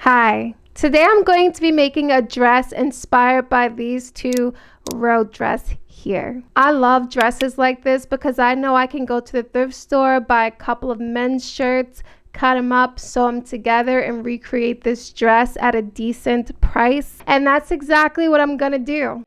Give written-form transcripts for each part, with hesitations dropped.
Hi, today I'm going to be making a dress inspired by these two Rhode Dress here. I love dresses like this because I know I can go to the thrift store, buy a couple of men's shirts, cut them up, sew them together, and recreate this dress at a decent price. And that's exactly what I'm gonna do.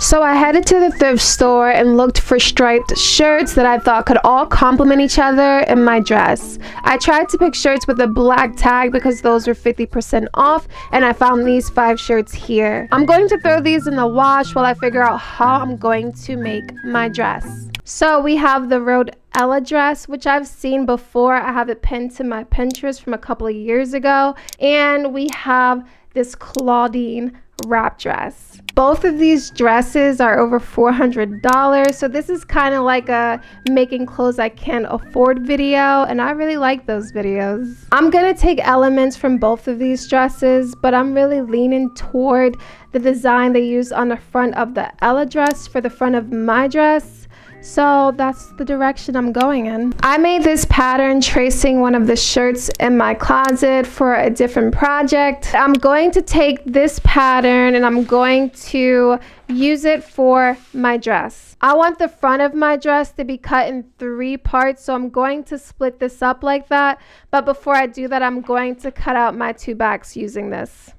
So I headed to the thrift store and looked for striped shirts that I thought could all complement each other in my dress. I tried to pick shirts with a black tag because those were 50% off, and I found these 5 shirts here. I'm going to throw these in the wash while I figure out how I'm going to make my dress. So we have the Rhode dress, which I've seen before. I have it pinned to my Pinterest from a couple of years ago. And we have this Claudine wrap dress. Both of these dresses are over $400, so this is kind of like a making clothes I can't afford video, and I really like those videos. I'm gonna take elements from both of these dresses, but I'm really leaning toward the design they use on the front of the Ella dress for the front of my dress. So that's the direction I'm going in. I made this pattern tracing one of the shirts in my closet for a different project. I'm going to take this pattern and I'm going to use it for my dress. I want the front of my dress to be cut in 3 parts, so I'm going to split this up like that. But before I do that, I'm going to cut out my 2 backs using this.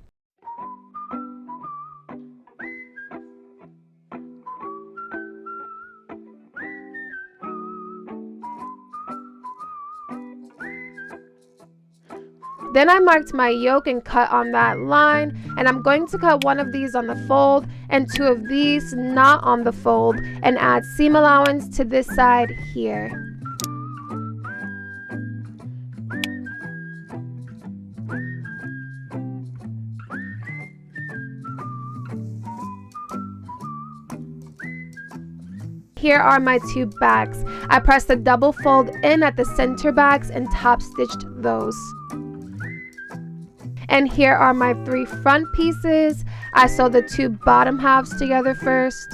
Then I marked my yoke and cut on that line, and I'm going to cut one of these on the fold and 2 of these not on the fold and add seam allowance to this side here. Here are my 2 backs. I pressed a double fold in at the center backs and top stitched those. And here are my 3 front pieces. I sewed the 2 bottom halves together first.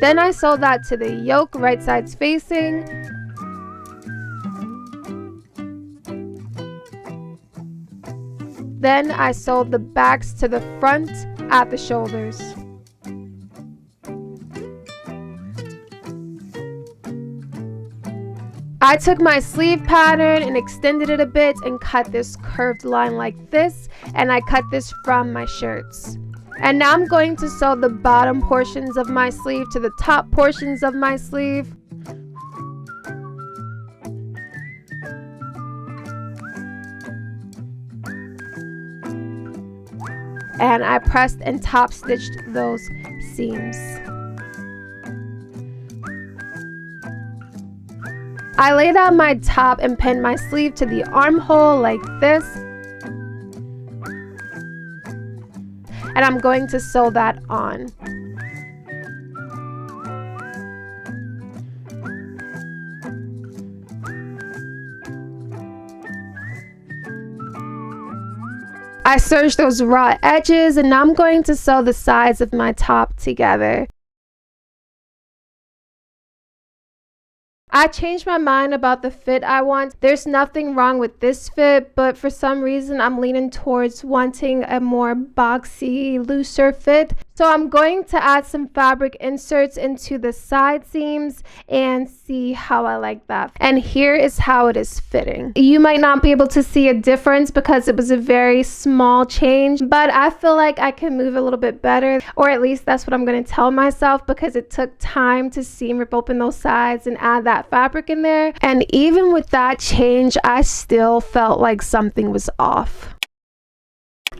Then I sewed that to the yoke, right sides facing. Then I sewed the backs to the front at the shoulders. I took my sleeve pattern and extended it a bit and cut this curved line like this, and I cut this from my shirts. And now I'm going to sew the bottom portions of my sleeve to the top portions of my sleeve. And I pressed and top stitched those seams. I laid out my top and pinned my sleeve to the armhole like this. And I'm going to sew that on. I serged those raw edges, and now I'm going to sew the sides of my top together. I changed my mind about the fit I want. There's nothing wrong with this fit, but for some reason I'm leaning towards wanting a more boxy, looser fit. So I'm going to add some fabric inserts into the side seams and see how I like that. And here is how it is fitting. You might not be able to see a difference because it was a very small change, but I feel like I can move a little bit better, or at least that's what I'm going to tell myself, because it took time to seam rip open those sides and add that fabric in there. And even with that change, I still felt like something was off.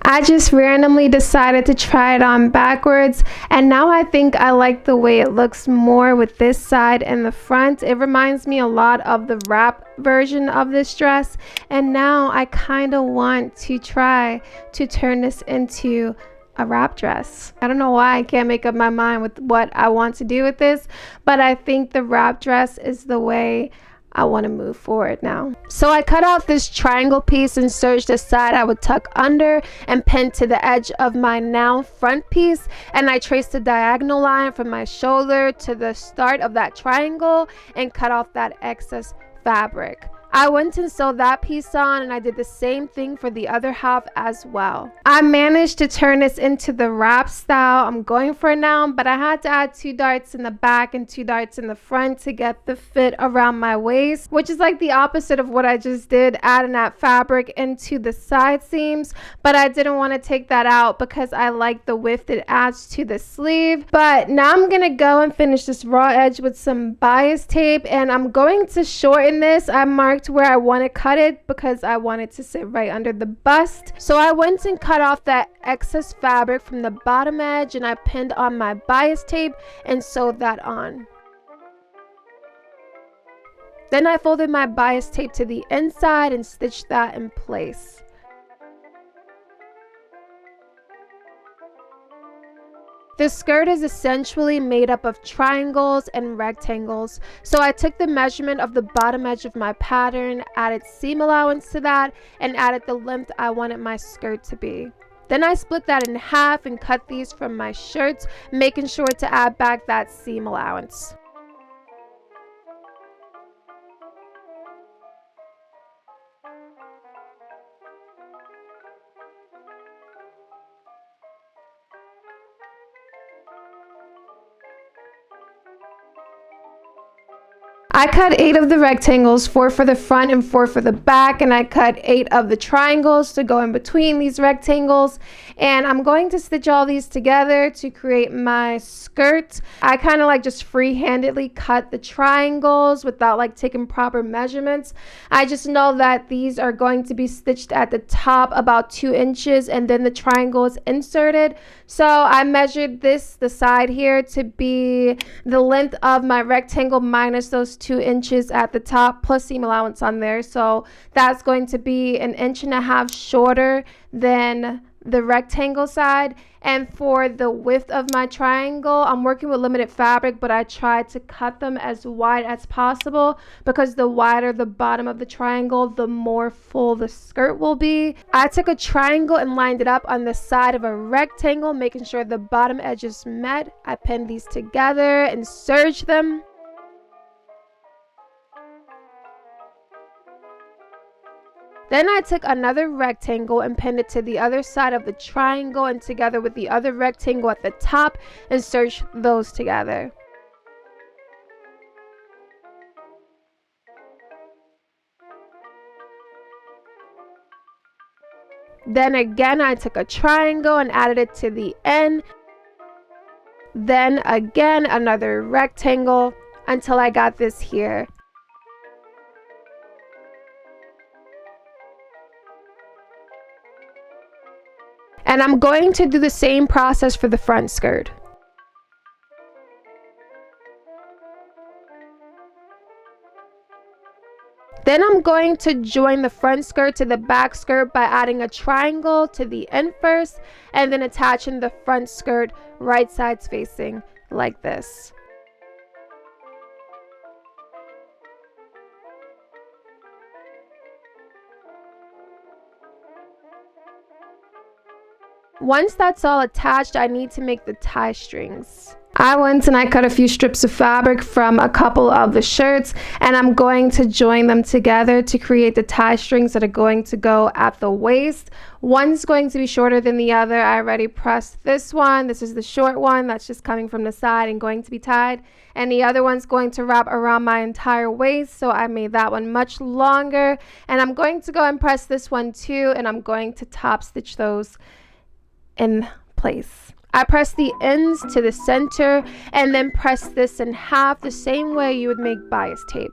I just randomly decided to try it on backwards, and now I think I like the way it looks more with this side and the front. It reminds me a lot of the wrap version of this dress, and now I kind of want to try to turn this into a wrap dress. I don't know why I can't make up my mind with what I want to do with this, but I think the wrap dress is the way I want to move forward now. So I cut out this triangle piece and serged the side I would tuck under and pin to the edge of my now front piece, and I traced the diagonal line from my shoulder to the start of that triangle and cut off that excess fabric. I went and sewed that piece on, and I did the same thing for the other half as well. I managed to turn this into the wrap style I'm going for now, but I had to add 2 darts in the back and 2 darts in the front to get the fit around my waist, which is like the opposite of what I just did, adding that fabric into the side seams. But I didn't want to take that out because I like the width it adds to the sleeve. But now I'm gonna go and finish this raw edge with some bias tape, and I'm going to shorten this. I marked where I want to cut it because I want it to sit right under the bust. So I went and cut off that excess fabric from the bottom edge, and I pinned on my bias tape and sewed that on. Then I folded my bias tape to the inside and stitched that in place. The skirt is essentially made up of triangles and rectangles, so I took the measurement of the bottom edge of my pattern, added seam allowance to that, and added the length I wanted my skirt to be. Then I split that in half and cut these from my shirts, making sure to add back that seam allowance. I cut 8 of the rectangles, 4 for the front and 4 for the back, and I cut 8 of the triangles to go in between these rectangles, and I'm going to stitch all these together to create my skirt. I kind of like just free-handedly cut the triangles without like taking proper measurements. I just know that these are going to be stitched at the top about 2 inches, and then the triangle is inserted. So I measured the side here to be the length of my rectangle minus those 2 inches at the top plus seam allowance on there. So that's going to be 1.5 inches shorter than the rectangle side. And for the width of my triangle, I'm working with limited fabric, but I tried to cut them as wide as possible because the wider the bottom of the triangle, the more full the skirt will be. I took a triangle and lined it up on the side of a rectangle, making sure the bottom edges met. I pinned these together and serged them. Then I took another rectangle and pinned it to the other side of the triangle and together with the other rectangle at the top and serged those together. Then again, I took a triangle and added it to the end. Then again, another rectangle until I got this here. And I'm going to do the same process for the front skirt. Then I'm going to join the front skirt to the back skirt by adding a triangle to the end first and then attaching the front skirt right sides facing like this. Once that's all attached, I need to make the tie strings. I went and I cut a few strips of fabric from a couple of the shirts, and I'm going to join them together to create the tie strings that are going to go at the waist. One's going to be shorter than the other. I already pressed this one. This is the short one that's just coming from the side and going to be tied. And the other one's going to wrap around my entire waist, so I made that one much longer. And I'm going to go and press this one too, and I'm going to top stitch those in place. I press the ends to the center and then press this in half the same way you would make bias tape.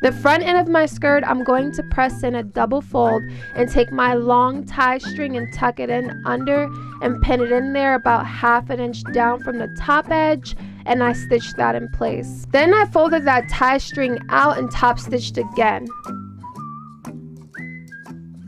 The front end of my skirt, I'm going to press in a double fold and take my long tie string and tuck it in under and pin it in there about 1/2 inch down from the top edge, and I stitched that in place. Then I folded that tie string out and top stitched again.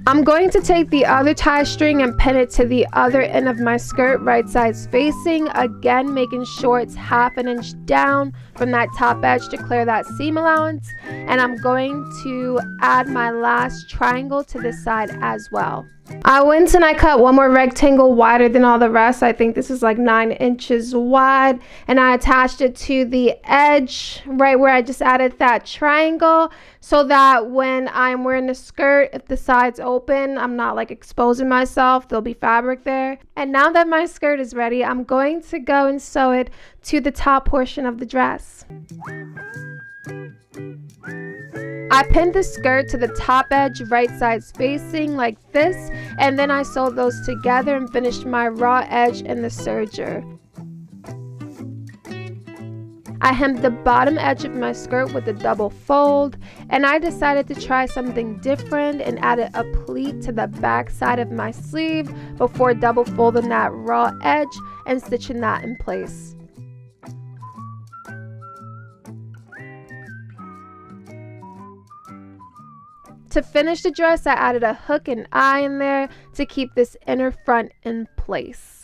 I'm going to take the other tie string and pin it to the other end of my skirt, right sides facing, again making sure it's 1/2 inch down from that top edge to clear that seam allowance. And I'm going to add my last triangle to this side as well. I went and I cut one more rectangle wider than all the rest. I think this is like 9 inches wide, and I attached it to the edge right where I just added that triangle, so that when I'm wearing the skirt, if the sides open, I'm not like exposing myself. There'll be fabric there. And now that my skirt is ready, I'm going to go and sew it to the top portion of the dress. I pinned the skirt to the top edge, right sides facing like this, and then I sewed those together and finished my raw edge in the serger. I hemmed the bottom edge of my skirt with a double fold, and I decided to try something different and added a pleat to the back side of my sleeve before double folding that raw edge and stitching that in place. To finish the dress, I added a hook and eye in there to keep this inner front in place.